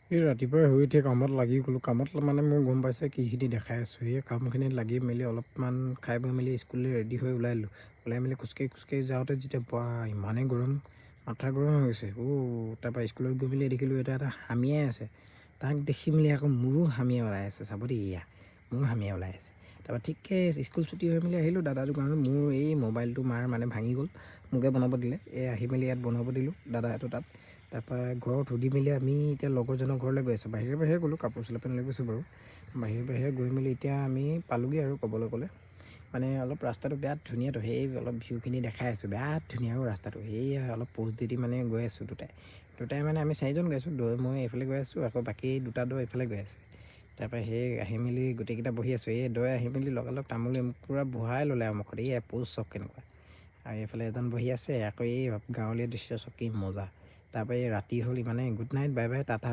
এই ৰাতিপুৱাই শুই উঠি কামত লাগি গ'লোঁ। কামত মানে মই গম পাইছে কিখিনি দেখাই আছোঁ। সেই কামখিনিত লাগি মেলি অলপমান খাই বৈ মেলি স্কুললৈ ৰেডি হৈ ওলাই দিলোঁ। ওলাই মেলি খোজকাঢ়ি যাওঁতে যেতিয়া ইমানেই গৰম, মাথা গৰম হৈ গৈছে। তাৰপৰা স্কুলত গৈ মেলি দেখিলোঁ এটা হামিয়াই আছে। তাক দেখি মেলি আকৌ মোৰো হামিয়াই ওলাই আছে। চাব দেই এয়া মোৰো হামিয়াই ওলাই আছে। তাৰপৰা ঠিককৈ স্কুল ছুটি হৈ মেলি আহিলোঁ দাদাৰ দোকানত। মোৰ এই মোবাইলটো মাৰ মানে ভাঙি গ'ল, মোকে বনাব দিলে। আহি মেলি ইয়াত বনাব দিলোঁ দাদাহঁতৰ তাত। তাৰপৰা ঘৰত সুধি মেলি আমি এতিয়া লগৰজনৰ ঘৰলৈ গৈ আছোঁ। বাহিৰে গ'লোঁ, কাপোৰ চিলাই পেলাই লৈ গৈছোঁ বাৰু। বাহিৰে গৈ মেলি এতিয়া আমি পালোঁগৈ আৰু ক'বলৈ গ'লে। মানে অলপ ৰাস্তাটো বিৰাট ধুনীয়াতো, সেই অলপ ভিউখিনি দেখাই আছোঁ। বিৰাট ধুনীয়া আৰু ৰাস্তাটো। সেয়া অলপ প'ষ্ট দি মানে গৈ আছোঁ দুটাই মানে আমি 4জন গৈ আছোঁ। মই এইফালে গৈ আছোঁ, আকৌ বাকী দুটা এইফালে গৈ আছে। তাৰপৰা সেই আহি মেলি গোটেইকেইটা বহি আছোঁ। আহি মেলি লগালগ তামোল পূৰা বহাই ল'লে আৰু মুখত। প'ষ্ট চক কেনেকুৱা। আৰু এইফালে এজন বহি আছে। আকৌ এই গাঁৱলীয়া দৃশ্য চক কি মজা। তাৰপৰা ৰাতি হ'ল ইমানে। Good night, bye bye, Tata.